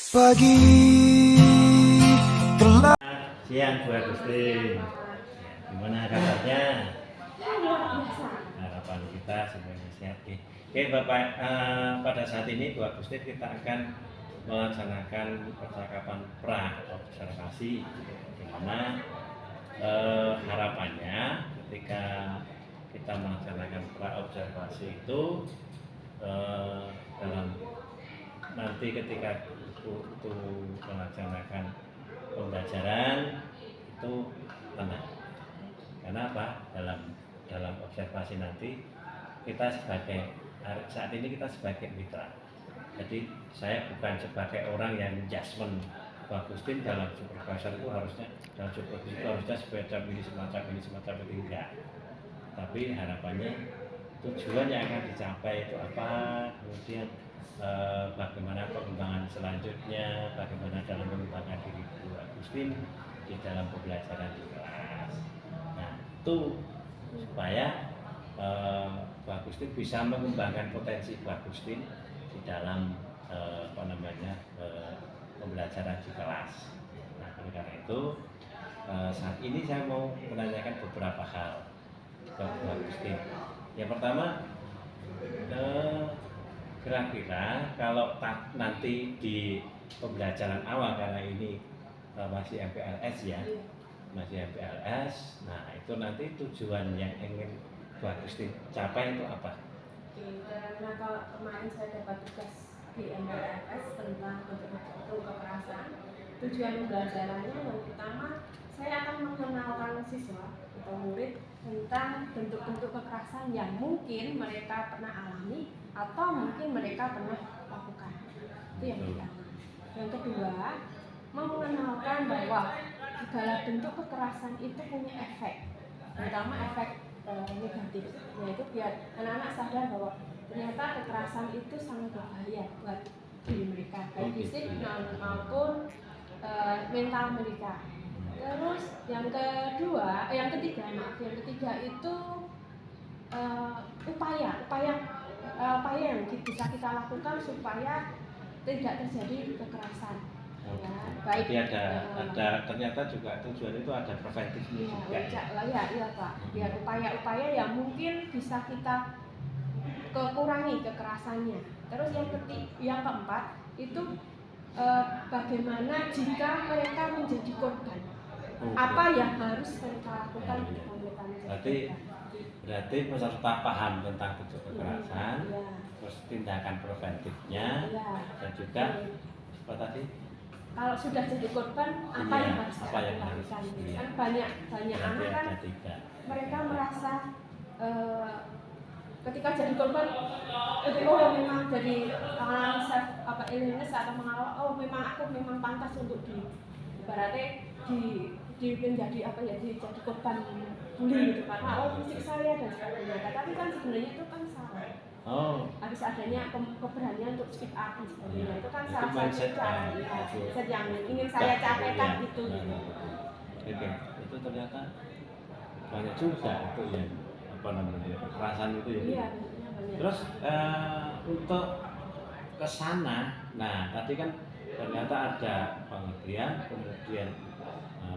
Pagi telah Siang Bu Agustin, gimana kabarnya? Harapan kita semuanya sehat. Oke Bapak, pada saat ini Bu Agustin kita akan melaksanakan percakapan pra observasi, di mana harapannya ketika kita melaksanakan pra observasi itu dalam nanti ketika itu melaksanakan pembelajaran itu tenang. Karena apa? Dalam observasi nanti kita saat ini kita sebagai mitra. Jadi saya bukan sebagai orang yang judgement Pak Agustin dalam supervisor itu harusnya semacam ini enggak. Tapi harapannya tujuan yang akan dicapai itu apa, kemudian bagaimana pengembangan selanjutnya, bagaimana dalam mengembangkan diri Bu Agustin di dalam pembelajaran di kelas. Nah, itu supaya Bu Agustin bisa mengembangkan potensi Bu Agustin di dalam pembelajaran di kelas. Nah, oleh karena itu saat ini saya mau menanyakan beberapa hal ke Bu Agustin. Yang pertama, kira-kira kalau nanti di pembelajaran awal, karena ini masih MPLS ya, masih MPLS, nah itu nanti tujuan yang ingin Bu Agustin capai itu apa? Karena kalau kemarin saya dapat tugas di MPLS tentang bentuk-bentuk kekerasan, tujuan pembelajarannya yang pertama saya akan mengenalkan siswa atau murid tentang bentuk-bentuk kekerasan yang mungkin mereka pernah alami atau mungkin mereka pernah lakukan. Itu yang pertama. Yang kedua, mengenalkan bahwa segala bentuk kekerasan itu punya efek, terutama efek negatif, yaitu biar anak-anak sadar bahwa ternyata kekerasan itu sangat berbahaya buat diri mereka, baik fisik maupun mental mereka. Terus yang ketiga itu upaya yang bisa kita lakukan supaya tidak terjadi kekerasan. Ya, baik. Jadi ada ternyata juga tujuan itu ada preventifnya juga. Iya Pak. Biar upaya-upaya yang mungkin bisa kita kurangi kekerasannya. Terus yang keempat itu bagaimana jika mereka menjadi korban. Apa yang harus mereka lakukan ketika mereka menjadi korban. Berarti peserta paham tentang bentuk kekerasan, terus tindakan preventifnya, dan juga apa tadi? Kalau sudah jadi korban, apa yang harus kita lakukan? Kan banyak anak kan mereka merasa ketika jadi korban, memang jadi illness atau mengalami memang aku pantas untuk berarti menjadi jadi korban bully gitu, karena fisik saya dan sebagainya. Tapi kan sebenarnya itu kan salah. Harus adanya keberanian untuk speak up dan sebagainya. Itu kan salah satu cara yang ingin saya capaikan itu. Oke, itu ternyata banyak juga itu yang kekerasan itu ya. Iya, Terus untuk kesana, nah tadi kan ternyata ada pengertian, kemudian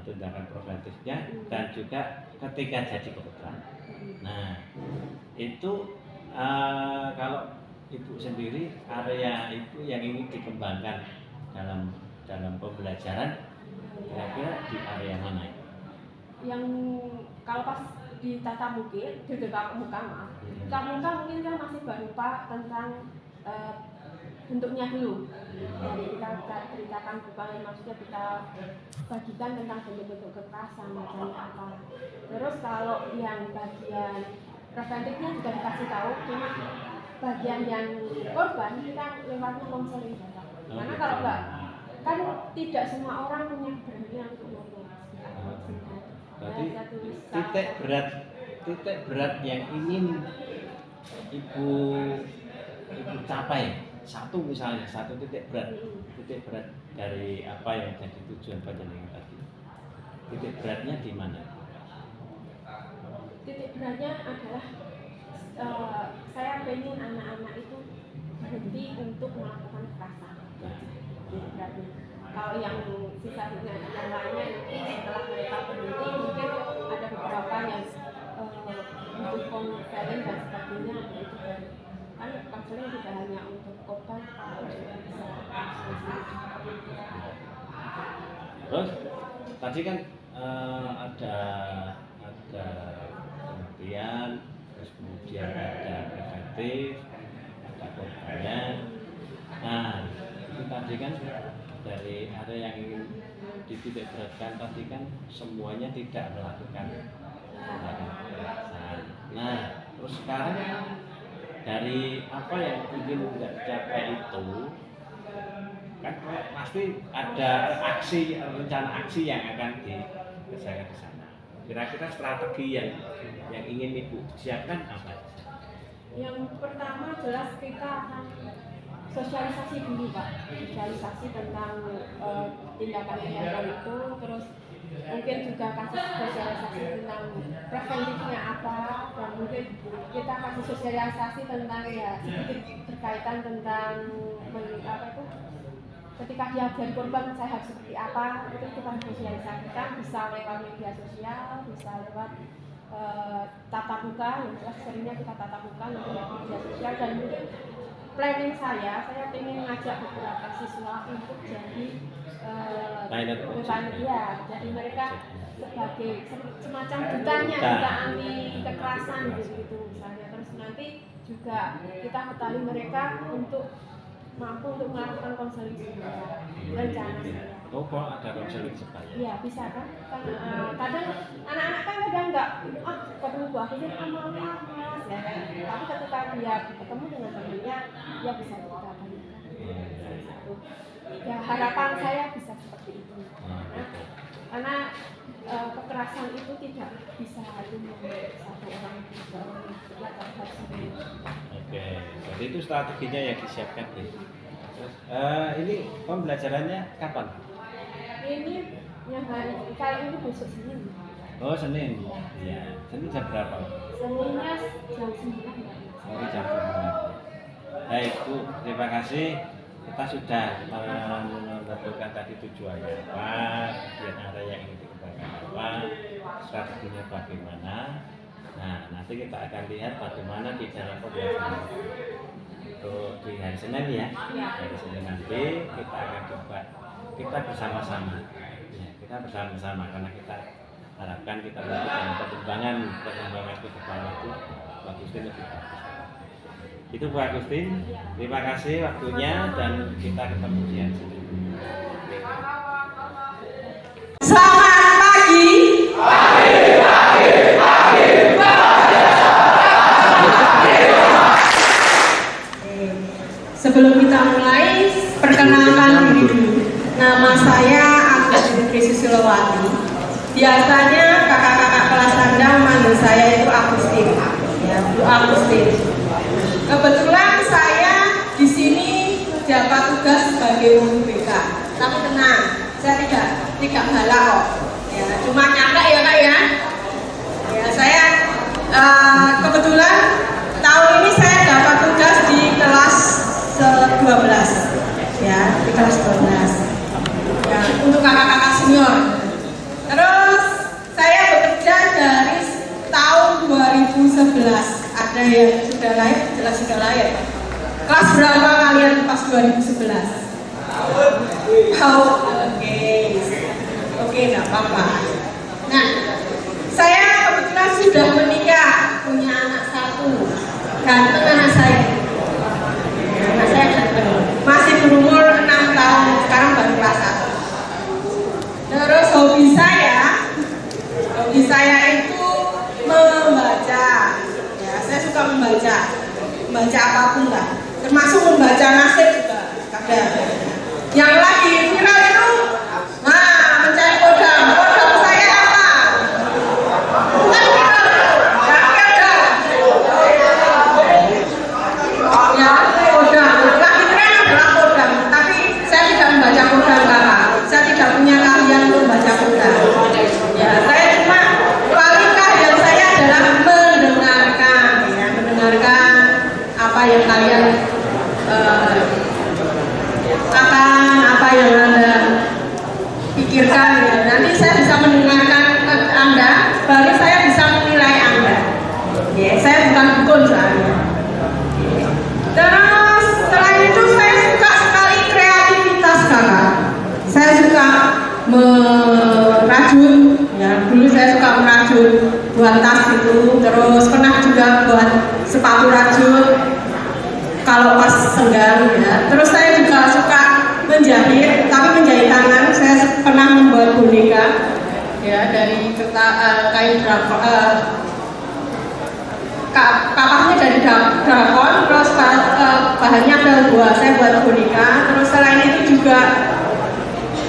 tindakan preventifnya, dan juga ketika jadi korban. Nah itu kalau Ibu sendiri, area itu yang ingin dikembangkan dalam pembelajaran kira-kira di area mana itu? Yang kalau pas di tatap muka mungkin kan masih berupa tentang bentuknya dulu. Jadi kita ceritakan maksudnya kita bagikan tentang bentuk-bentuk kekerasan macam apa. Terus kalau yang bagian preventifnya juga dikasih tahu, cuma bagian yang korban kita lewatnya konseling. Karena kalau enggak, kan tidak semua orang punya keberanian untuk ngomong. Berarti titik berat yang ingin ibu capai, satu titik berat dari apa yang jadi tujuan panjenengan tadi. Titik beratnya di mana? Titik beratnya adalah saya pengen anak-anak itu berhenti untuk melakukan kekerasan. berarti kalau yang sisa-sisa yang lainnya nanti setelah mereka berhenti mungkin ada beberapa yang untuk konseling dan sebagainya itu kan konseling tidak hanya untuk obat tapi juga bisa Terus tadi kan ada kematian, terus kemudian ada preventif, ada korbannya. Nah itu tadi kan dari ada yang ingin dititik beratkan tadi kan semuanya tidak melakukan kekerasan. Nah terus sekarang dari apa yang ingin tidak dicapai itu kan pasti ada rencana aksi yang akan dikerjakan di sana. Kira-kira strategi yang ingin Ibu siapkan apa? Yang pertama jelas kita akan sosialisasi dulu Pak, sosialisasi tentang tindakan-tindakan itu, terus mungkin juga kasih sosialisasi tentang preventifnya apa, dan mungkin kita kasih sosialisasi tentang ya sedikit berkaitan tentang apa itu ketika dia jadi korban saya harus seperti apa, itu kita sosialisasikan bisa lewat media sosial, bisa lewat tatap muka, yang jelas seringnya kita tatap muka lewat media sosial, dan mungkin planning saya ingin mengajak beberapa siswa untuk jadi ya, jadi mereka sebagai semacam duta anti kekerasan gitu misalnya. Terus nanti juga kita ketahui mereka untuk mampu untuk melakukan konseling sebaya, rencana saya. Oh, kok ada konseling sebaya? Iya, bisa kan? Kadang anak-anak kan kadang nggak, ketemu Bu Afifin malas ya. Tapi ketika dia ketemu dengan temannya, dia bisa kita tanyakan satu. Ya, harapan saya bisa seperti itu. Karena kekerasan itu tidak bisa cuma satu orang, dua orang, ya harus semua. Oke, jadi itu strateginya yang disiapkan. Terus ini pembelajarannya kapan? Ini yang hari kali ini besok Senin. Oh Senin, ya. Senin jam berapa? Seninnya jam 9. Oh jam 9. Baik Bu, terima kasih. Kita sudah menentukan tadi tujuannya apa, kemudian ada yang ingin dikembangkan apa, strateginya bagaimana. Nah nanti kita akan lihat bagaimana di dalam pembelajaran untuk di hari Senin ya. Hari Senin nanti kita akan coba kita bersama-sama ya, kita bersama-sama karena kita harapkan kita melakukan perkembangan ke depan itu Agustin lebih bagus. Itu Bu Agustin, terima kasih waktunya dan kita ketemu di hari Senin. Selamat pagi. Sebelum kita mulai, perkenalkan diri dulu. Nama saya Agustin Krisusylowati. Biasanya kakak-kakak kelas Anda manggil saya itu Agustin, ya, Bu Agustin. Kebetulan saya di sini dapat tugas sebagai guru BK. Tapi tenang, saya tidak galak kok. Ya, cuma nyata ya Kak ya. Ya, saya kebetulan tahun ini saya dapat tugas di kelas 12. Ya, di kelas 12. Ya, untuk kakak-kakak senior. Terus saya bekerja dari tahun 2011. Ada yang sudah lahir, jelas sudah lahir. Kelas berapa kalian pas 2011? Oke, nggak apa-apa. Nah, saya kebetulan sudah menikah, punya anak satu. Ganteng anak saya. Anak saya ganteng. Masih berumur 6 tahun, sekarang baru kelas 1. Terus hobi saya itu membaca. Ya, saya suka membaca apapun lah, termasuk membaca nasib juga kadang. Yang lagi viral itu, mencari kodam saya apa? Bukan viral, tapi ada. Ya, kodam. Lagi tren adalah kodam, tapi saya tidak membaca kodam kakak. Saya tidak punya keahlian untuk membaca kodam. Ya, saya cuma kualitas yang saya adalah mendengarkan apa yang kalian apa rajut kalau pas senggang ya. Terus saya juga suka menjahit, tapi menjahit tangan. Saya pernah membuat boneka ya dari kain kapaknya dari drakon, terus bahannya ada buah. Saya buat boneka. Terus selain itu juga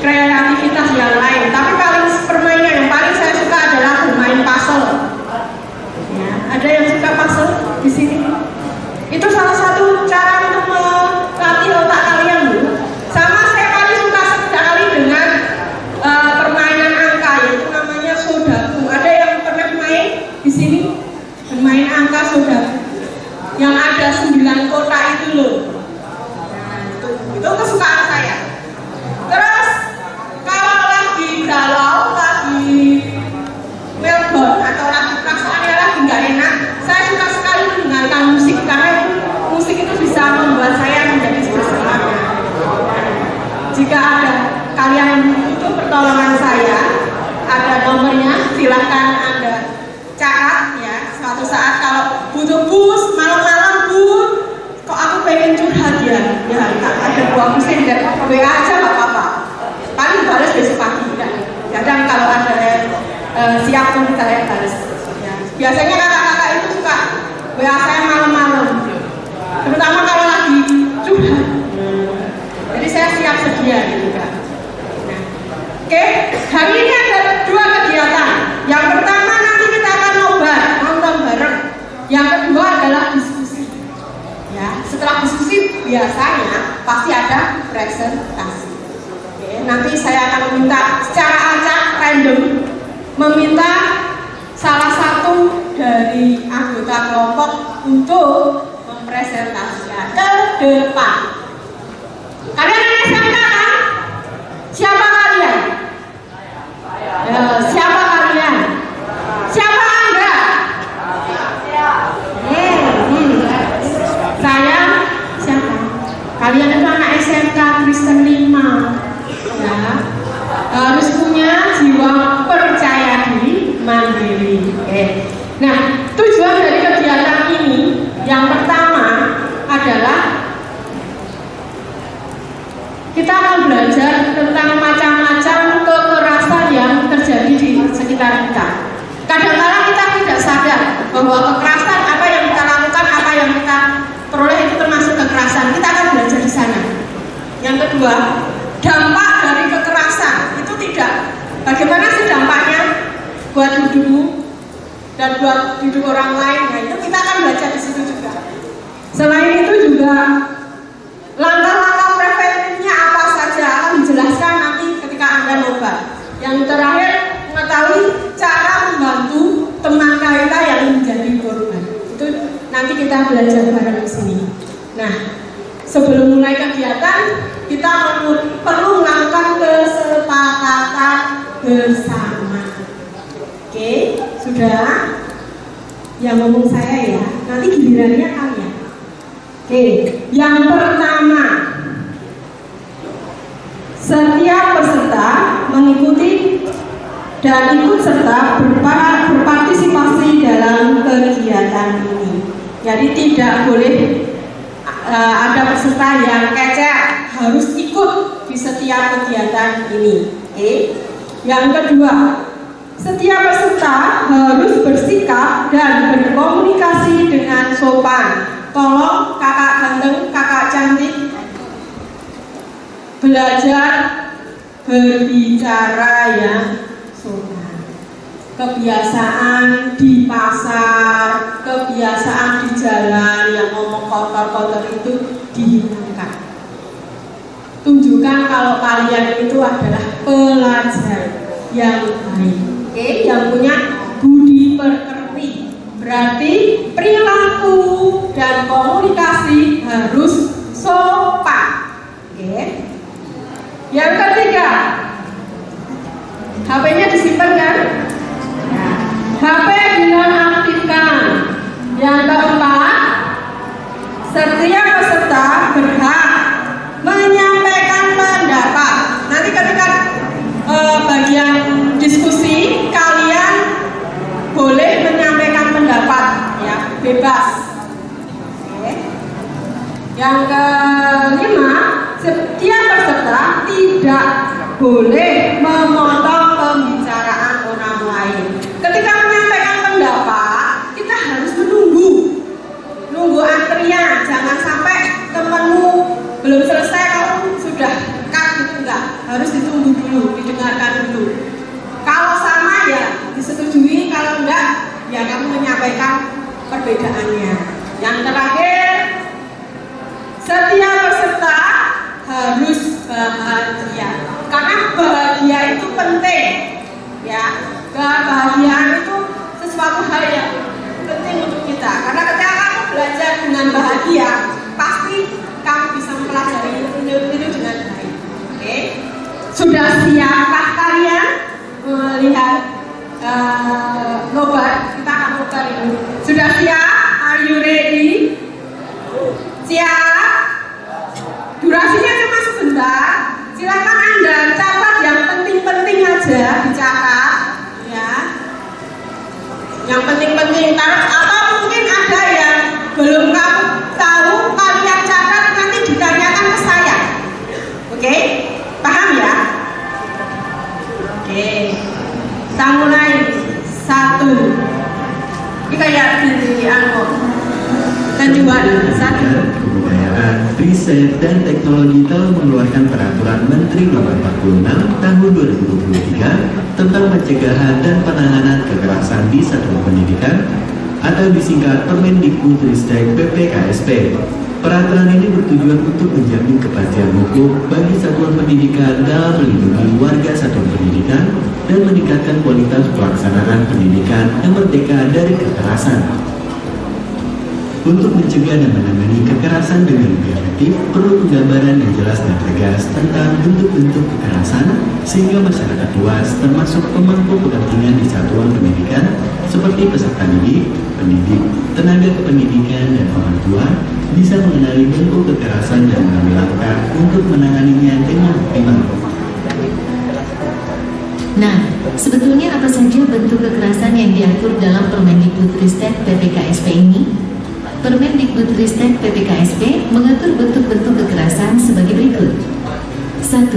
kreativitas yang lain. Tapi paling permainan yang paling saya suka adalah bermain puzzle. Ya, ada yang suka puzzle di sini? Itu salah satu cara untuk melatih otak kalian dulu. Sama saya paling suka sekali dengan permainan angka, yaitu namanya Sodaku. Ada yang pernah main di sini? Bermain angka Sodaku yang ada 9 kotak itu loh. Nah, itu kesukaan saya. Terus kalau lagi galau, lagi meltdown atau lagi perasaannya lagi nggak enak, saya suka sekali mendengarkan musik karena musik itu bisa membuat saya menjadi bersemangat. Jika ada kalian butuh pertolongan saya, ada nomornya, silahkan Anda catat ya. Suatu saat kalau butuh bus malam-malam, kok aku pengen curhat ya ada buah mesin dan WA aja nggak apa-apa. Paling balas besok pagi ya. Kadang kalau ada siap pun saya balas. Ya. Biasanya kakak-kakak itu suka WA saya malam-malam, terutama kalau lagi curhat. Jadi saya siap sedia gitu kan. Nah, oke, hari ini ada 2 kegiatan. Yang pertama nanti kita akan nonton bareng. Yang kedua adalah diskusi. Ya, setelah diskusi biasanya pasti ada presentasi. Oke, nanti saya akan meminta secara acak random meminta salah satu dari anggota kelompok untuk mempresentasikan ke depan. Kalian anak SMK kan? Siapa kalian? Siapa kalian? Siapa Anda? Saya siapa? Kalian itu anak SMK Kristen 5 ya. Harus punya jiwa percaya diri, mandiri. Oke. Nah, tujuan dari kegiatan ini yang pertama adalah kita akan belajar tentang macam-macam kekerasan yang terjadi di sekitar kita. Kadang-kadang kita tidak sadar bahwa kekerasan apa yang kita lakukan, apa yang kita peroleh itu termasuk kekerasan. Kita akan belajar di sana. Yang kedua, dampak dari kekerasan itu tidak. Bagaimana sih dampaknya buat hidupmu dan buat hidup orang lain? Nah, itu kita akan belajar di situ juga. Selain itu juga langkah-langkah preventifnya apa saja akan dijelaskan nanti ketika Anda nobar. Yang terakhir, mengetahui cara membantu teman kita yang menjadi korban. Itu nanti kita belajar bareng di sini. Nah, sebelum mulai kegiatan, kita perlu melakukan kesepakatan bersama. Oke, sudah? Yang ngomong saya ya, nanti gilirannya kalian. Oke, yang pertama, setiap peserta mengikuti dan ikut serta berpartisipasi dalam kegiatan ini. Jadi tidak boleh ada peserta yang kecek, harus ikut di setiap kegiatan ini. Oke. Yang kedua, setiap peserta harus bersikap dan berkomunikasi dengan sopan. Tolong kakak ganteng, kakak cantik, belajar berbicara yang sopan. Kebiasaan di pasar, kebiasaan di jalan yang ngomong kotor-kotor itu dihilangkan. Tunjukkan kalau kalian itu adalah pelajar yang baik. Oke, yang punya budi pekerti. Berarti perilaku dan komunikasi harus sopan. Oke. Yang ketiga, HP-nya disimpan kan? HP dinonaktifkan. Yang keempat, setiap peserta berhak menyampaikan pendapat. Nanti ketika bagian diskusi, kalian boleh menyampaikan pendapat, ya, bebas. Yang kelima, setiap peserta tidak boleh memotong pembicaraan orang lain. Ketika menyampaikan pendapat, kita harus menunggu antrian. Jangan sampai temanmu belum selesai kamu sudah cut, enggak. Harus ditunggu dulu, didengarkan dulu. Kalau sama ya disetujui, kalau enggak ya kamu menyampaikan perbedaannya. Yang terakhir, setiap peserta harus bahagia, karena bahagia itu penting, ya. Kebahagiaan itu sesuatu hal yang penting untuk kita, karena ketika kamu belajar dengan bahagia, pasti kamu bisa mempelajari itu dengan baik. Oke, sudah siapkah kalian melihat nobar? Kita akan nobar ini. Sudah siap? Are you ready? Siap? Durasinya cuma sebentar. Silakan Anda catat yang penting-penting aja, dicatat, ya. Yang penting-penting. Atau mungkin ada yang belum kamu tahu, kalian catat nanti ditanyakan ke saya. Oke? Paham ya? Oke. Kita mulai. 1. Ini kayak di Tanjuan 1. Kebudayaan, Riset, dan Teknologi telah mengeluarkan Peraturan Menteri Nomor 46 Tahun 2023 tentang pencegahan dan penanganan kekerasan di satuan pendidikan atau disingkat Permendikbudristek PPKSP. Peraturan ini bertujuan untuk menjamin kepastian hukum bagi satuan pendidikan dalam melindungi warga satuan pendidikan dan meningkatkan kualitas pelaksanaan pendidikan yang merdeka dari kekerasan. Untuk mencegah dan menangani kekerasan dengan lebih efektif, perlu penggambaran yang jelas dan tegas tentang bentuk-bentuk kekerasan, sehingga masyarakat luas, termasuk pemangku kepentingan di satuan pendidikan, seperti peserta didik, pendidik, tenaga kependidikan, dan orang tua, bisa mengenali bentuk kekerasan dan mengambil langkah untuk menanganinya dengan optimal. Nah, sebetulnya apa saja bentuk kekerasan yang diatur dalam Permendikbudristek PPKSP ini? Permendikbudristek PPKSP mengatur bentuk-bentuk kekerasan sebagai berikut. 1.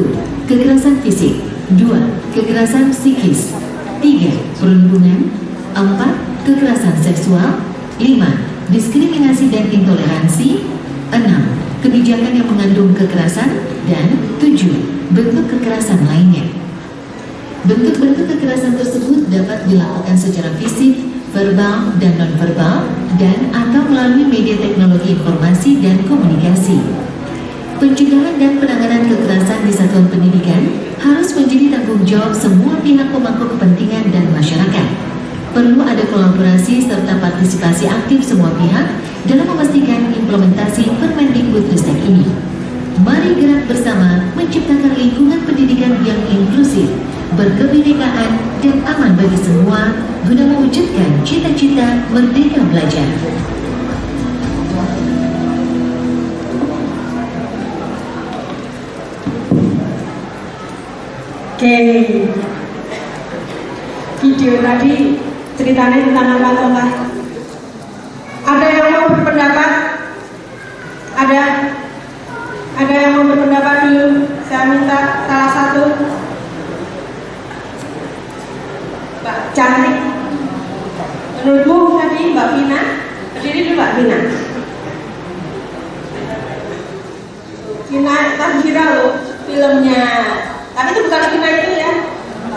Kekerasan fisik. 2. Kekerasan psikis. 3. Perundungan. 4. Kekerasan seksual. 5. Diskriminasi dan intoleransi. 6. Kebijakan yang mengandung kekerasan. Dan 7. Bentuk kekerasan lainnya. Bentuk-bentuk kekerasan tersebut dapat dilakukan secara fisik, verbal dan nonverbal, dan atau melalui media teknologi informasi dan komunikasi. Pencegahan dan penanganan kekerasan di satuan pendidikan harus menjadi tanggung jawab semua pihak pemangku kepentingan dan masyarakat. Perlu ada kolaborasi serta partisipasi aktif semua pihak dalam memastikan implementasi Permendikbudristek ini. Mari gerak bersama menciptakan lingkungan pendidikan yang inklusif, berkebinekaan, dan aman bagi semua guna mewujudkan cita-cita merdeka belajar. Oke, video tadi ceritanya tentang apa Pak? Ada yang mau berpendapat? Ada yang mau berpendapat dulu? Saya minta salah satu. Mbak Cantik. Menurutmu tadi Mbak Vina? Berdiri dulu Mbak Vina. Vina tadi viral loh filmnya. Tapi itu bukan Vina itu ya.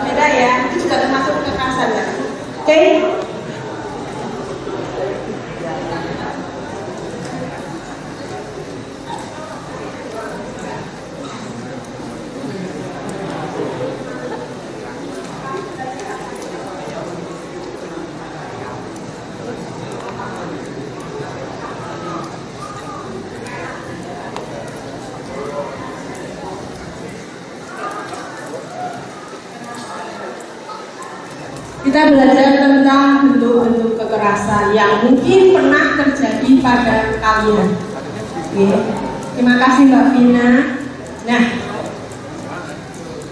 Beda ya. Itu juga termasuk kekerasan kan? Oke. Kita belajar tentang bentuk-bentuk kekerasan yang mungkin pernah terjadi pada kalian. Oke. Terima kasih Mbak Vina. Nah,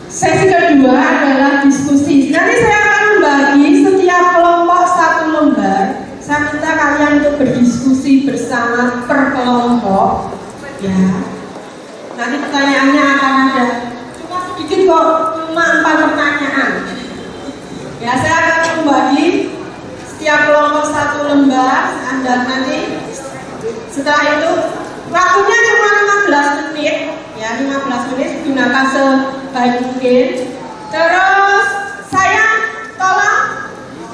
sesi kedua adalah diskusi. Nanti saya akan membagi setiap kelompok satu lembar. Saya minta kalian untuk berdiskusi bersama per kelompok Ya. Nanti pertanyaannya akan ada. Cuma sedikit kok, cuma 4 pertanyaan. Ya, saya akan membagi setiap kelompok 1 lembar. Anda nanti setelah itu waktunya cuma 15 menit. Ya, 15 menit gunakan sebaik mungkin. Terus saya tolong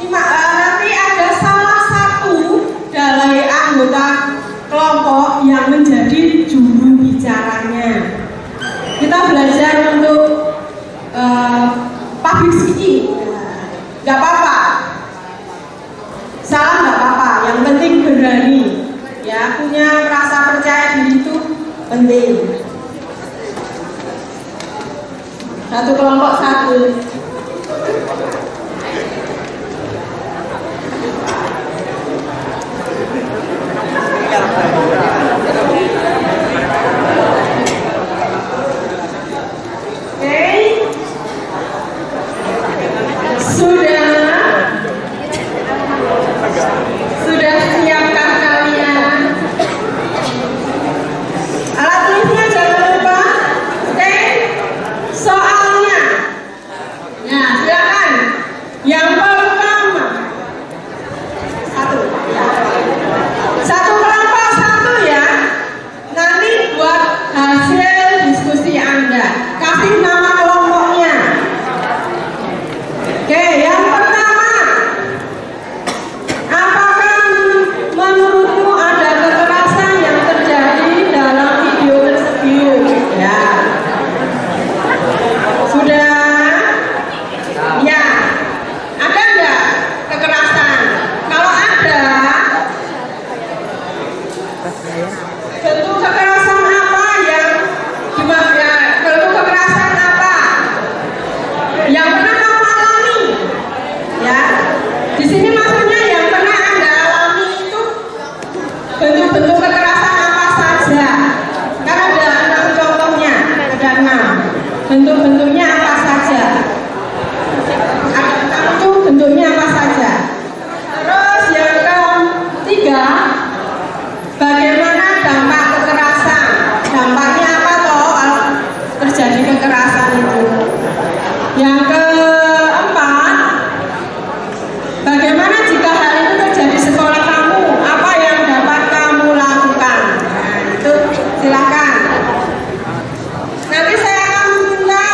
nanti ada salah satu dari anggota kelompok yang menjadi juru bicaranya. Kita belajar untuk public speaking. Gak apa-apa, salah gak apa-apa, yang penting berani. Ya, punya rasa percaya diri itu penting. Satu kelompok 1. Sudah siapkah kalian? Alat tulisnya jangan lupa. Oke? Soalnya. Nah, silakan. Yang pertama. 1. Ya. 1 kelompok 1 ya. Nanti buat hasil diskusi Anda. Kasih nama kelompoknya. Oke, yang pertama. Apakah menurutmu ada kekerasan yang terjadi dalam video tersebut? Ya. Sudah? Ya. Ada enggak kekerasan? Kalau ada, bentuk kekerasan apa yang gimana? Bentuk kekerasan apa yang pernah kamu alami? Ya. Di sini maksudnya yang pernah Anda alami itu bentuk-bentuk kekerasan apa saja? Karena ada 6 contohnya, ada 6. Bentuk-bentuknya apa saja? Itu bentuknya apa saja? Terus yang ketiga, bagaimana dampak kekerasan? Dampaknya apa toh kalau terjadi kekerasan itu? Yang keempat, bagaimana jika hal itu terjadi di sekolah kamu? Apa yang dapat kamu lakukan? Nah, itu silakan. Nanti saya akan minta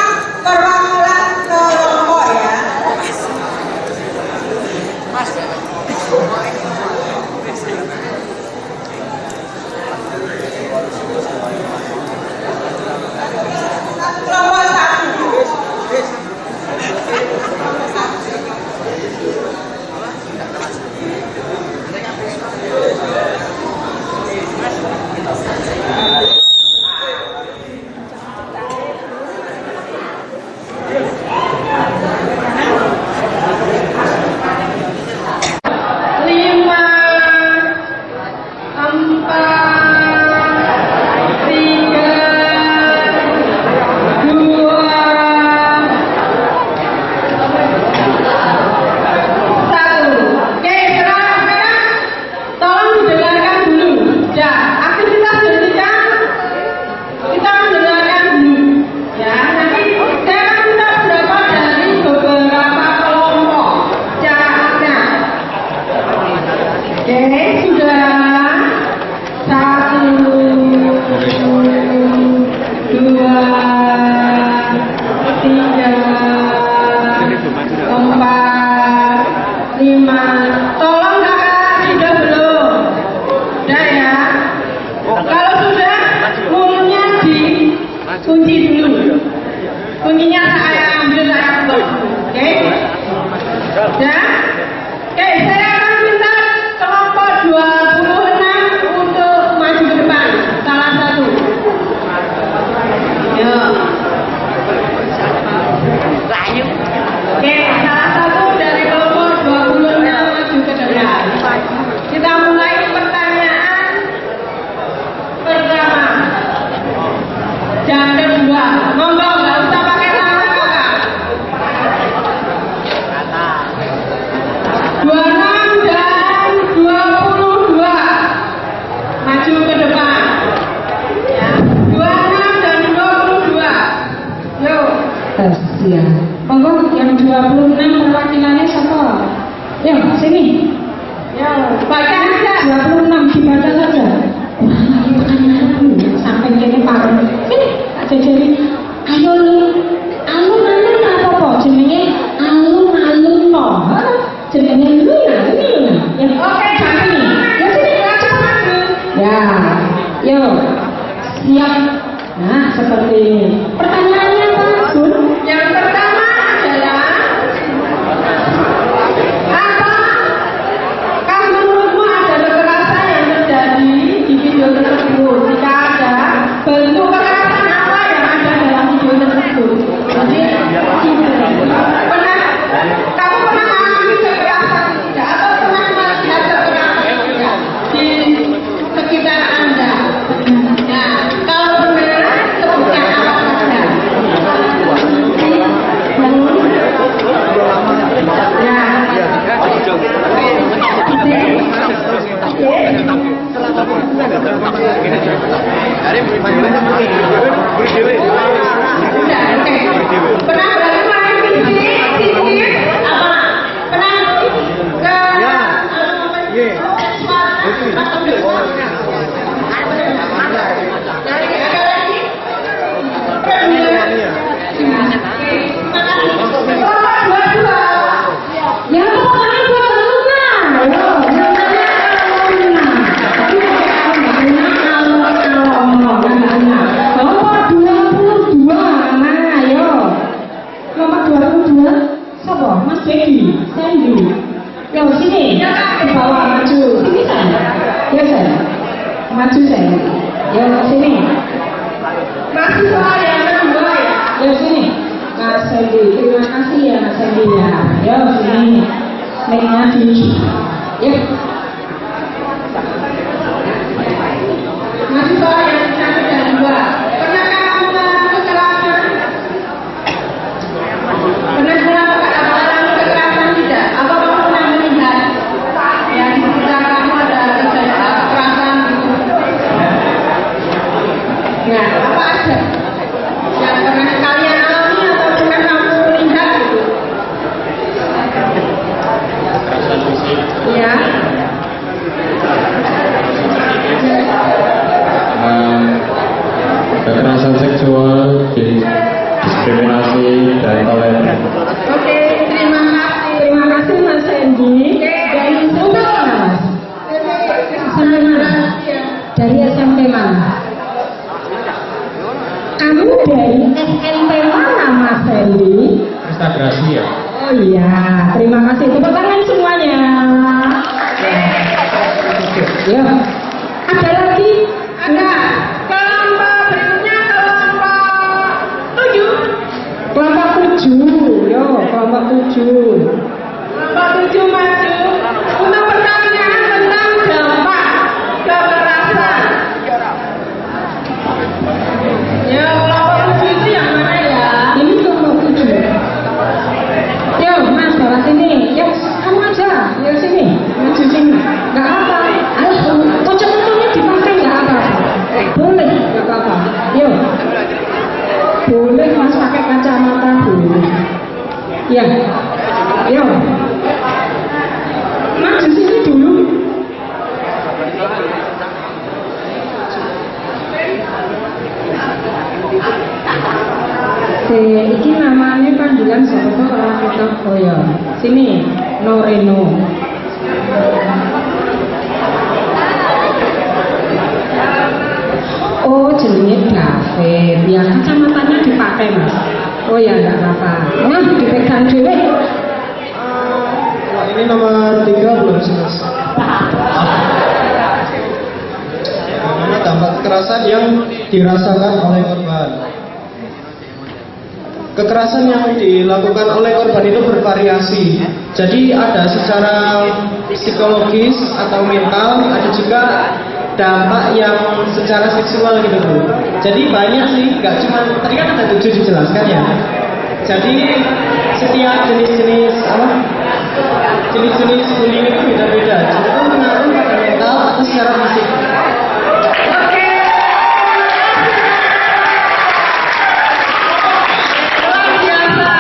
perwakilan kelompok ya. Kelompok 5. Tolong kakak, sudah belum? Sudah ya? Kalau sudah, mulutnya dikunci dulu. Kuncinya saya ambil, saya tutup. Oke? Ya? Oke, saya akan minta kelompok 26 untuk maju ke depan. Salah satu. Yuk. Oke, salah satu dari kelompok 26 maju ke depan. Kita mulai pertanyaan pertama. Dan kedua, monggo nggak usah pakai tangan kakak. 26 ya. Monggo yang 26 perwakilannya siapa? Ya, sini. Ya, baca aja. 26 dibaca saja. Sampai kene pareng. Sini, tak jajari. Ayo alun-alun apa jenenge? Alun-alun no. Jenenge Luna. Ya, oke, sampai nih. Ya sini, cepat. Ya. Yo. Siap. Nah, seperti ini. Pertanyaannya apa, Bun? Yang pertama adalah apakah menurutmu ada kekerasan yang terjadi di video tersebut? Jika ada, bentuk kekerasan apa yang ada dalam video tersebut? Jadi, kamu pernah mengalami kekerasan tidak? Atau pernah melihat kekerasan tidak di sekitar Anda? Nah, kalau benar, sebutkan apa saja. Pernah berapa fisik apa? Pernah Mas Dedi, Sandy. Yo sini, di bawah maju. Sini saya. Ya saya. Maju saya. Yo sini. mahasiswa yang kedua ya? Yo sini. Mas Sandy, terima kasih ya Mas Sandy ya. Yo sini. Naiknya di. Yo. Mahasiswa yang satu dan dua. Pernahkah kamu mengalami kekerasan? Pernah mengalami kekerasan tidak? Apa kamu pernah melihat yang di sekitar kamu ada kekerasan gitu? Nah, apa aja yang pernah kalian alami atau pernah kamu lihat gitu? Kekerasan fisik, Ya. kekerasan seksual, diskriminasi dan toleransi. Oke, terima kasih. Terima kasih Mas Sandy. Dari mana Mas? Sampai mana? Dari SMP mana? Kamu dari SMP mana Mas Sandy? Instagrasi ya. Oh iya, terima kasih. Tepuk tangan semuanya. Ya, ada lagi? Ada kelompok berikutnya kelompok 7. Kelompok 7. Yo, kelompok 7. Kelompok 7 maju untuk pertanyaan tentang dampak kekerasan. Ya, kelompok 7 itu yang mana ya? Ini kelompok 7. Yo, Mas, bawa sini. Yo, kamu aja. Yo, sini. Maju sini. Gak apa. Ayo, kocok-kocoknya dipakai gak apa. Boleh, gak apa-apa. Yo. Boleh, Mas, pakai kacamata boleh. Ya. Yo. Maju sini dulu. Iki namanya panggilan siapa orang kita koyo. Sini, Noreno. Oh, jenenge David. Ya, kacamatanya dipakai, Mas. Oh ya, enggak apa-apa. Nah, dipegang dhewe. Ini nomor 3 belum selesai. Bagaimana dampak kekerasan yang dirasakan oleh korban? Kekerasan yang dilakukan oleh korban itu bervariasi. Jadi ada secara psikologis atau mental, ada juga dampak yang secara seksual gitu Bu. Jadi banyak sih, nggak cuma tadi kan ada 7 dijelaskan ya. Jadi setiap jenis-jenis jenis-jenis bullying itu beda-beda. Jadi itu mengaruh pada mental atau secara fisik. Luar biasa.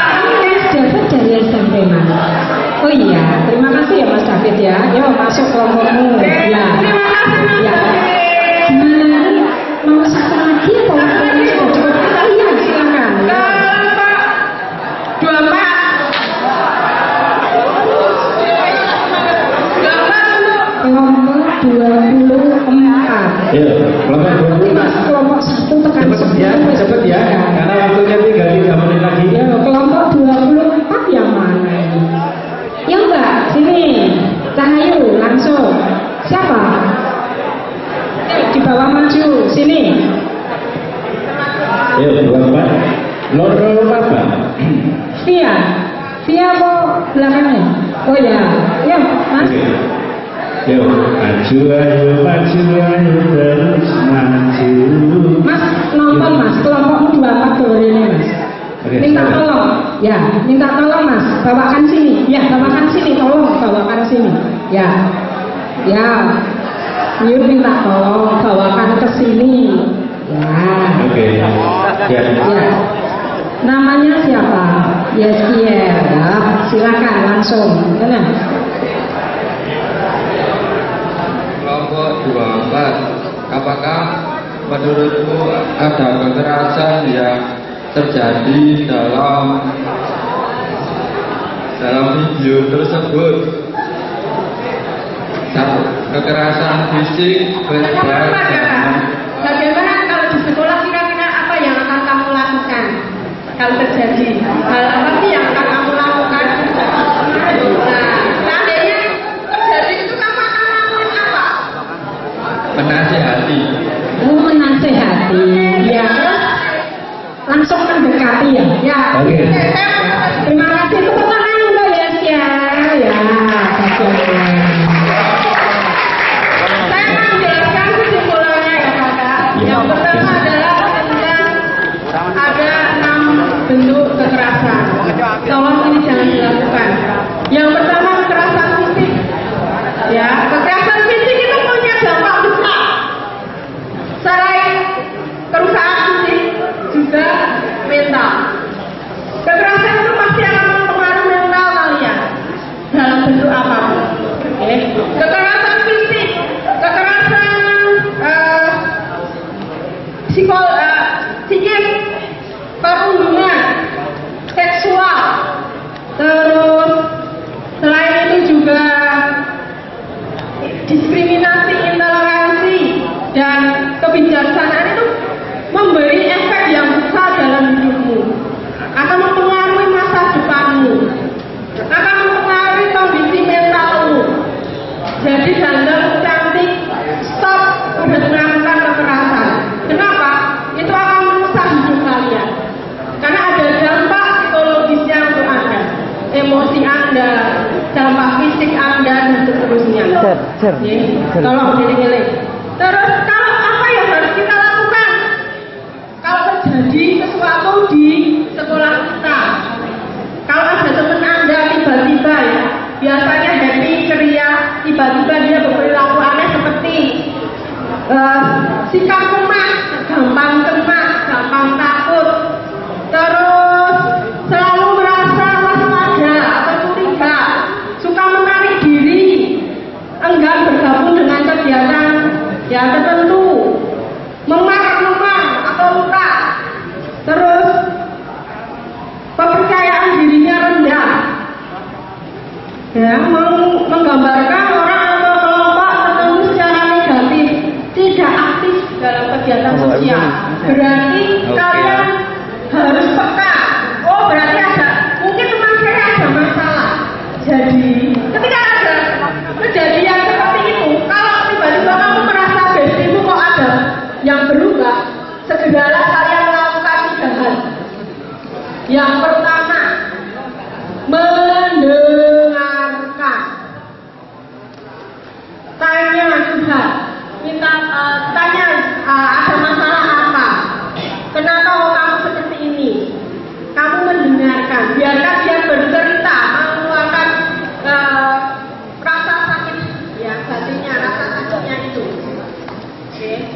Ayo, kelompok 20 Mas. Kelompok 1 tekan Cepet ya, karena waktunya tinggal 3 menit lagi. Ya, kelompok 24 yang mana ini? Ya enggak, sini. Cahayu, langsung. Siapa? Di bawah maju, sini. Ayo, 24. Loro apa? Via mau belakangnya? Oh ya, ya Mas. Yuk, maju, ayo terus maju. Mas nonton Mas, kelompok 24 bawah ini Mas. Oke, Minta silakan. tolong, ya, minta tolong Mas, bawakan sini, ya, bawakan sini, tolong bawakan sini, ya, yuk minta tolong bawakan ke sini, ya. Oke. Ya. Ya. Namanya siapa? Yeskiel, ya. Silakan langsung. Mana? Kelompok 24. Apakah menurutmu ada kekerasan yang terjadi dalam video tersebut? Satu, kekerasan fisik, verbal, dan Bagaimana kalau di sekolah kira-kira apa yang akan kamu lakukan kalau terjadi? Hal apa sih yang akan kamu lakukan? Nah, seandainya terjadi itu kamu akan melakukan apa? menasihati. Oh, menasehati. Ya. Langsung mendekati ya. Ya. Oke. Terima kasih tepuk tangan untuk Yeskiel. Ya, bagus. Saya mau menjelaskan kesimpulannya ya kakak. Yang pertama adalah tentang ada 6 bentuk kekerasan. Tolong ini jangan dilakukan. Yang pertama kekerasan fisik. Ya, kekerasan fisik itu punya dampak besar. Selain kerusakan fisik juga mental. Kekerasan itu pasti akan mempengaruhi mental kalian dalam bentuk apapun. Oke. Kekerasan fisik, kekerasan psikis, perundungan, seksual, terus selain itu juga diskriminasi, intoleransi, dan kebijaksanaan itu memberi efek yang besar dalam hidupmu, akan mempengaruhi masa depanmu, akan mempengaruhi kondisi mentalmu. Jadi dandang cantik, stop udah melakukan kekerasan. Kenapa? Itu akan merusak hidup kalian. Karena ada dampak psikologisnya untuk Anda, emosi Anda, dampak fisik Anda, dan seterusnya. Tolong dipilih. Terus kalau apa yang harus kita lakukan? Kalau terjadi sesuatu di sekolah kita, kalau ada teman Anda tiba-tiba ya, biasanya happy, ceria, tiba-tiba dia berperilaku aneh seperti sikap lemah, gampang cemas, gampang takut, terus selalu merasa waspada atau curiga, suka menarik diri, enggan bergabung dengan kegiatan ya tertentu, memar-memar atau luka, terus kepercayaan dirinya rendah, ya, menggambarkan orang atau kelompok tertentu secara negatif, tidak aktif dalam kegiatan sosial. Berarti kalian harus peka. Oh, berarti ada, mungkin teman saya ada masalah. Jadi ketika ada kejadian seperti itu, kalau tiba-tiba kamu merasa bestimu kok ada yang berubah, segeralah kalian melakukan 3 hal. Yang pertama, mendengarkan. Tanya Tuhan, minta tanya ada masalah apa, kenapa kok kamu seperti ini. Kamu mendengarkan, biarkan dia bercerita, mengeluarkan rasa sakit ya hatinya, rasa sakitnya itu. Oke.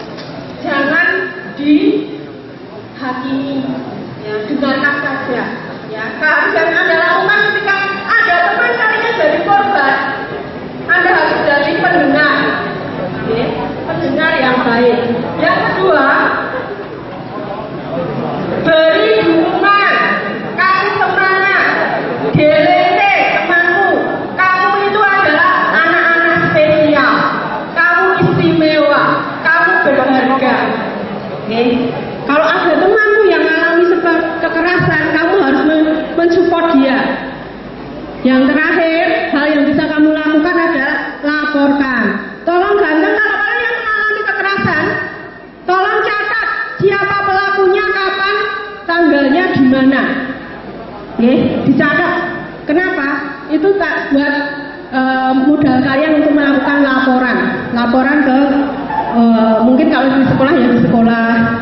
Jangan dihakimi, ya, dengarkan saja. Ya, keharusan Anda lakukan ketika ada teman kalinya jadi korban, Anda harus jadi pendengar, oke? Pendengar yang baik. Yang kedua, beri dukungan, kasih semangat, gelete temanmu. Kamu itu adalah anak-anak spesial, kamu istimewa, kamu berharga. Oke. Kalau ada temanmu yang mengalami kekerasan, kamu harus mensupport dia. Yang terakhir, hal yang bisa kamu lakukan adalah laporkan. Tolong ganteng kalau kalian mengalami kekerasan, tolong catat siapa pelakunya, kapan, tanggalnya, di mana. Oke, dicatat. Kenapa? Itu tak buat modal kalian untuk melakukan laporan ke mungkin kalau di sekolah ya di sekolah.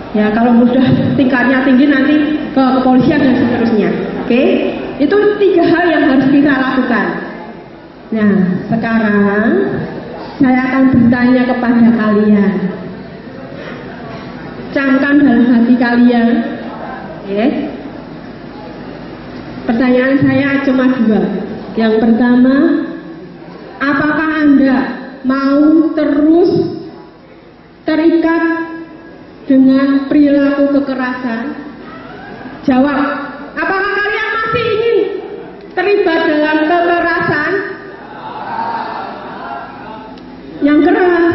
Ya kalau sudah tingkatnya tinggi nanti ke kepolisian dan seterusnya. Oke, itu 3 hal yang harus kita lakukan. Nah, sekarang saya akan bertanya kepada kalian. Camkan dalam hati kalian. Oke. Pertanyaan saya cuma 2. Yang pertama, apakah Anda mau terus terikat dengan perilaku kekerasan? Jawab. Apakah kalian masih ingin terlibat dalam kekerasan? Yang keras.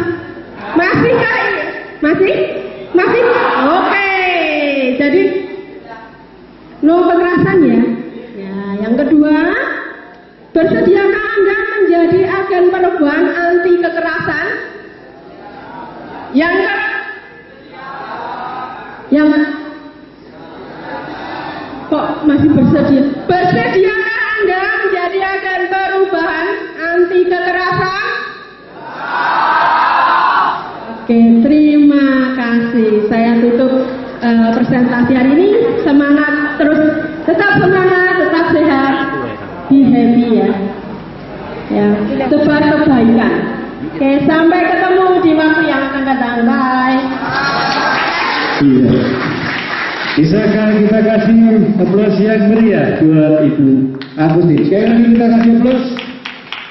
Masih kan? Masih? Oke. Jadi no kekerasan ya. Ya, yang kedua, bersediakah Anda menjadi agen perubahan anti kekerasan? Yang kok masih bersedia? Bersediakah Anda menjadi agen perubahan anti kekerasan? Oke, terima kasih. Saya tutup presentasi hari ini. Semangat terus, tetap semangat, tetap sehat, be happy ya. Ya, tebar kebaikan. Oke, sampai ketemu di waktu yang akan datang. Bye. Iya. Bisakah kita kasih aplaus yang meriah buat Ibu Agustin? Sekali lagi kita kasih aplaus.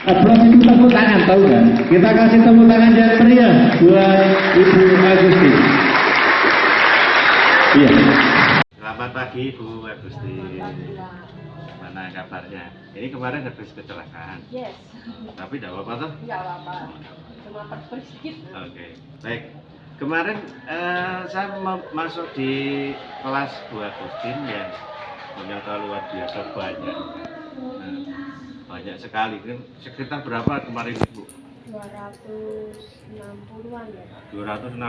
Aplaus itu tepuk tangan, tahu kan? Kita kasih tepuk tangan yang meriah buat Ibu Agustin. Iya. Selamat pagi Bu Agustin. Mana kabarnya? Ini kemarin habis kecelakaan. Yes. Tapi tidak apa-apa toh? Enggak apa-apa. Cuma perpres sedikit. Oke. Baik. Kemarin saya masuk di kelas Bu Agustin yang ternyata luar biasa banyak. Banyak sekali. Sekitar berapa kemarin Bu? 260-an ya Pak. 260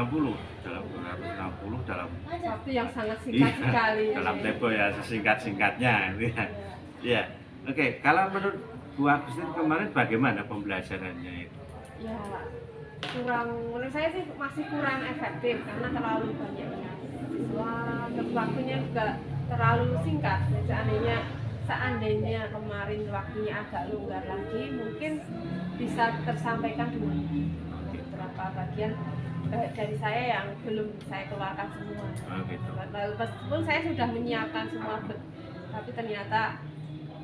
dalam Waktu yang sangat singkat sekali. dalam tempo ya sesingkat-singkatnya. Ya. Oke, kalau menurut Bu Agustin kemarin bagaimana pembelajarannya itu? Ya menurut saya sih masih kurang efektif karena terlalu banyaknya siswa, terus waktunya juga terlalu singkat. Seandainya kemarin waktunya agak longgar lagi, mungkin bisa tersampaikan dengan beberapa bagian dari saya yang belum saya keluarkan semua. Gitu. Meskipun saya sudah menyiapkan semua, tapi ternyata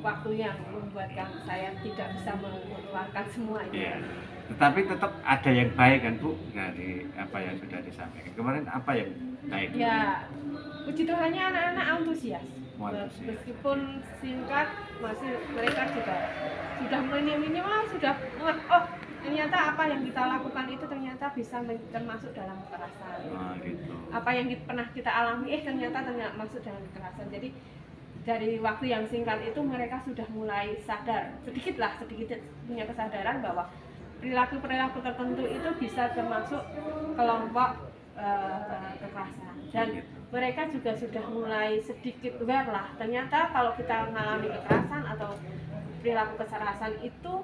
waktu yang membuatkan saya tidak bisa mengeluarkan semuanya. Iya. Tetapi tetap ada yang baik kan Bu dari apa yang sudah disampaikan. Kemarin apa yang baik? Ya, puji Tuhannya anak-anak antusias. Meskipun singkat, masih mereka juga sudah minimal sudah oh ternyata apa yang kita lakukan itu ternyata bisa termasuk dalam kekerasan. Gitu. Apa yang pernah kita alami ternyata masuk dalam kekerasan. Jadi dari waktu yang singkat itu mereka sudah mulai sadar sedikit punya kesadaran bahwa perilaku tertentu itu bisa termasuk kelompok kekerasan, dan mereka juga sudah mulai sedikit aware lah ternyata kalau kita mengalami kekerasan atau perilaku kekerasan itu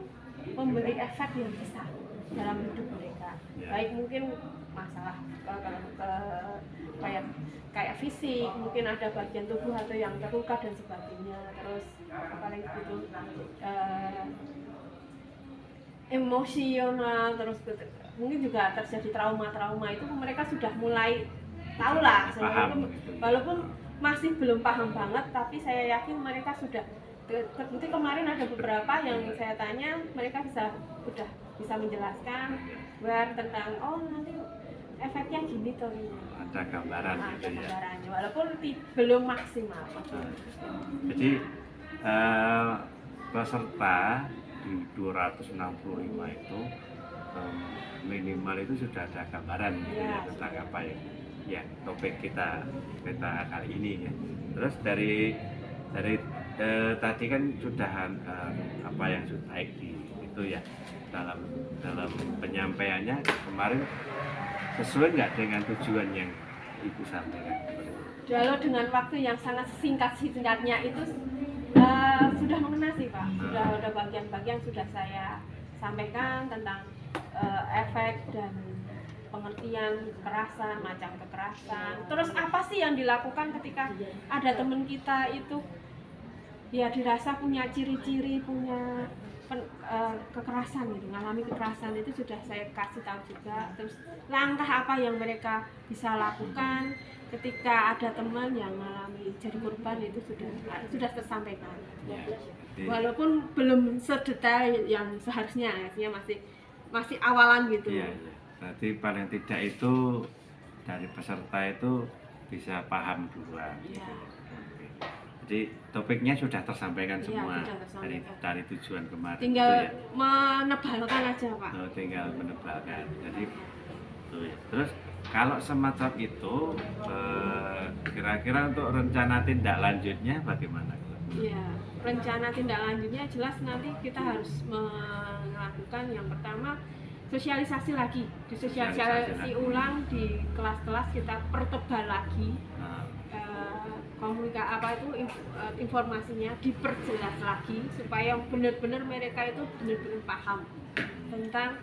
memberi efek yang besar dalam hidup mereka, baik mungkin masalah kayak fisik, mungkin ada bagian tubuh atau yang terluka dan sebagainya, terus apalagi itu emosional, terus mungkin juga terjadi trauma itu mereka sudah mulai tahu lah sebenarnya, walaupun masih belum paham banget, tapi saya yakin mereka sudah terbukti. Kemarin ada beberapa yang saya tanya, mereka sudah bisa menjelaskan tentang nanti efeknya gini tuh, ada gambaran ada gitu ya. gambarannya, walaupun belum maksimal. Jadi peserta di 265 itu minimal itu sudah ada gambaran gitu ya, tentang apa yang topik kita kali ini ya. Terus dari tadi kan sudah apa yang sudah baik itu ya dalam penyampaiannya kemarin sesuai nggak dengan tujuan yang Ibu sampaikan? Kalau dengan waktu yang sangat singkatnya itu sudah mengena sih Pak. Sudah ada bagian-bagian sudah saya sampaikan tentang efek dan pengertian kekerasan, macam kekerasan. Terus apa sih yang dilakukan ketika ada teman kita itu ya dirasa punya ciri-ciri, punya kekerasan gitu, mengalami kekerasan, itu sudah saya kasih tahu juga. Terus langkah apa yang mereka bisa lakukan ketika ada teman yang mengalami jadi korban, itu sudah tersampaikan. Walaupun belum sedetail yang seharusnya, artinya masih awalan gitu. Iya. Berarti paling tidak itu dari peserta itu bisa paham duluan. Iya. Jadi topiknya sudah tersampaikan semua, sudah tersampaikan. dari tujuan kemarin. Tinggal itu ya. menebalkan aja Pak. Oh, tinggal menebalkan. Jadi itu ya. Terus kalau semacam itu kira-kira untuk rencana tindak lanjutnya bagaimana? Iya, rencana tindak lanjutnya jelas nanti kita harus melakukan yang pertama sosialisasi lagi, disosialisasi ulang di kelas-kelas, kita pertebal lagi. Informasinya diperjelas lagi supaya benar-benar mereka itu benar-benar paham tentang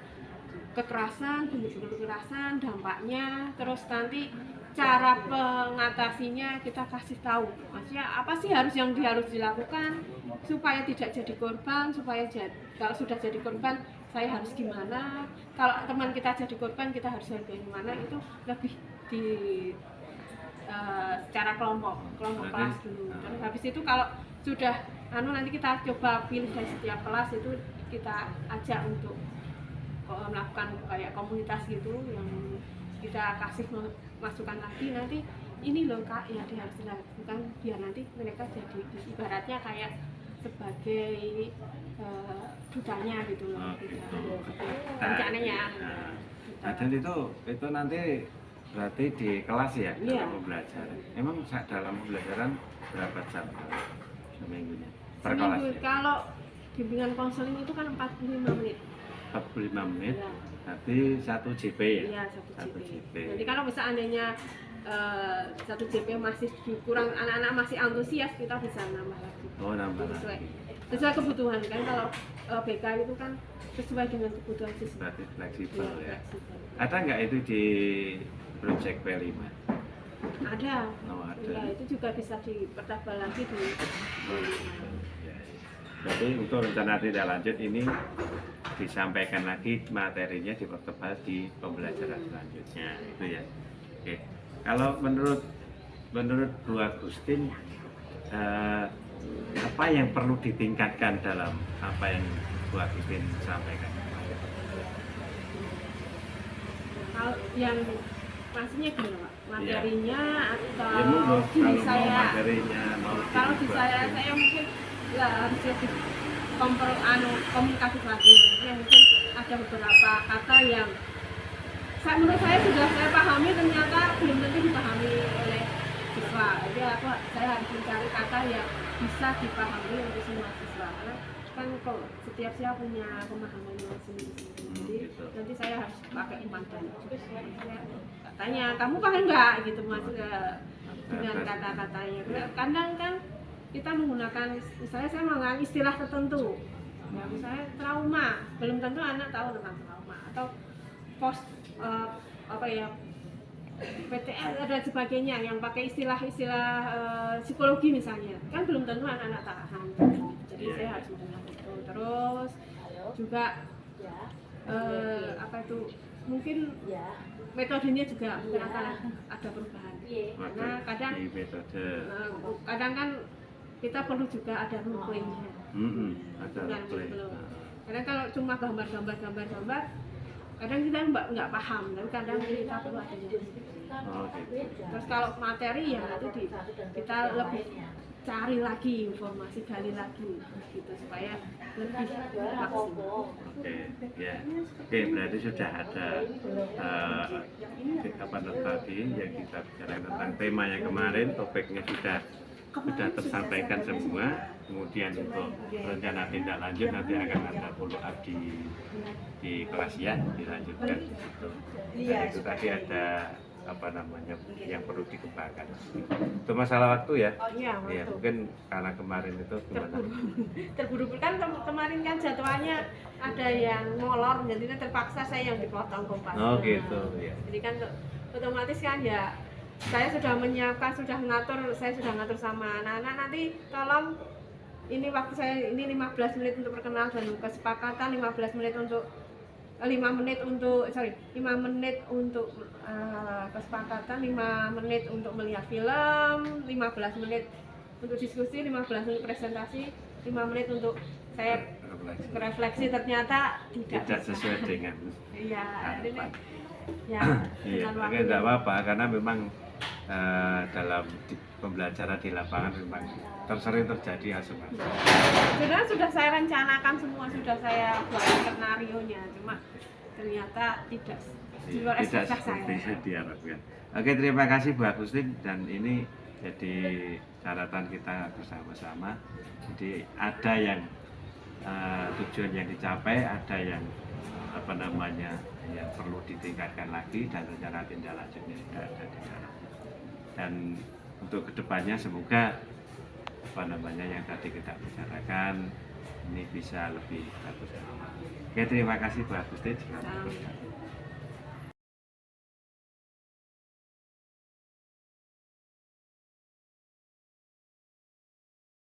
kekerasan, dampaknya, terus nanti cara mengatasinya kita kasih tahu. Maksudnya apa sih yang harus dilakukan supaya tidak jadi korban, kalau sudah jadi korban saya harus gimana, kalau teman kita jadi korban kita harus gimana, itu lebih di secara kelompok kelas dulu. Terus habis itu kalau sudah nanti kita coba pilih dari setiap kelas, itu kita ajak untuk melakukan kayak komunitas gitu, yang kita kasih masukan lagi, nanti ini loh Kak ya harus dilakukan biar nanti mereka jadi ibaratnya kayak sebagai dudanya gitu loh. Rencananya. Dan itu nanti berarti di kelas ya, dalam pembelajaran. Emang dalam pembelajaran berapa jam seminggunya? Per kelas ya? Kalau bimbingan konseling itu kan 45 menit. 45 menit, Ya. Berarti 1 JP ya? Iya, 1 JP. JP. Jadi kalau misalnya 1 JP masih kurang, anak-anak masih antusias, kita bisa nambah lagi. Oh, nambah lagi. Sesuai kebutuhan kan, kalau BK itu kan sesuai dengan kebutuhan siswa. Berarti fleksibel ya. Fleksibel. Ada nggak itu di Project P5? Ada. Oh, ada. Ya, itu juga bisa dipertebal lagi di. Jadi untuk rencana tindak lanjut ini disampaikan lagi, materinya dipertebal di pembelajaran selanjutnya, itu ya. Oke. Kalau menurut Bu Agustin, apa yang perlu ditingkatkan dalam apa yang Bu Agustin sampaikan? Kalau yang maksudnya gimana Pak? Materinya atau Ya, monggo. diri Kalau saya? mau materinya, mau Kalau di saya mungkin ya harus lebih komunikatif lagi. Maksudnya mungkin ada beberapa kata yang menurut saya sudah saya pahami, ternyata belum tentu dipahami oleh siswa. Jadi saya harus mencari kata yang bisa dipahami oleh semua siswa. Karena kan kok setiap siswa punya pemahamannya sendiri-sendiri. Jadi nanti saya harus pakai umpan balik. Katanya kamu paham nggak gitu maksudnya dengan kata-katanya. Kadang kan kita menggunakan, misalnya saya menggunakan istilah tertentu, ya misalnya trauma, belum tentu anak tahu tentang trauma, atau post PTS dan sebagainya yang pakai istilah-istilah psikologi misalnya, kan belum tentu anak-anak paham. Jadi saya harus mendengar itu. Terus juga mungkin metodenya juga mungkin akan ada perubahan. Karena kadang kan kita perlu juga ada role play-nya. Karena kalau cuma gambar, kadang kita nggak paham, tapi kadang kita perlu ada yang. Terus kalau materi ya itu kita lebih cari lagi informasi, gali lagi gitu supaya lebih maksimal. Oke, ya. Oke, berarti sudah ada apa tadi yang kita bicarakan tentang tema yang kemarin, topiknya sudah tersampaikan semua. Kemudian untuk rencana tindak lanjut nanti akan ada follow up di kelas ya, dilanjutkan di situ. Dan itu tadi ada apa namanya yang perlu dikembangkan. Itu masalah waktu ya. Oh iya, Ya, waktu. mungkin karena kemarin itu gimana? Terburu-buru kan kemarin kan jadwalnya ada yang molor, jadinya terpaksa saya yang dipotong kompasnya. Oh gitu ya. Jadi kan otomatis kan ya saya sudah menyiapkan, saya sudah ngatur sama anak-anak, nanti tolong ini waktu saya ini 15 menit untuk perkenalan dan kesepakatan, 15 menit untuk 5 menit untuk kesepakatan, 5 menit untuk melihat film, 15 menit untuk diskusi, 15 menit presentasi, 5 menit untuk saya refleksi. Ternyata Tidak sesuai dengan iya, ini harapan. ya Iya, dengan oke, waktu tidak apa-apa karena memang dalam pembelajaran di lapangan memang sering terjadi asumsi. sudah saya rencanakan semua, sudah saya buat skenario-nya, cuma ternyata tidak di luar Tidak ekspektasi seperti saya. yang diharapkan. Oke, terima kasih Bu Agustin, dan ini jadi catatan kita bersama-sama. Jadi ada yang tujuan yang dicapai, ada yang apa namanya yang perlu ditingkatkan lagi, dan rencana tindak lanjutnya sudah ada di dalam. Dan untuk kedepannya semoga apa namanya yang tadi kita bicarakan ini bisa lebih bagus. Oke, terima kasih Bu Agustin. Sama.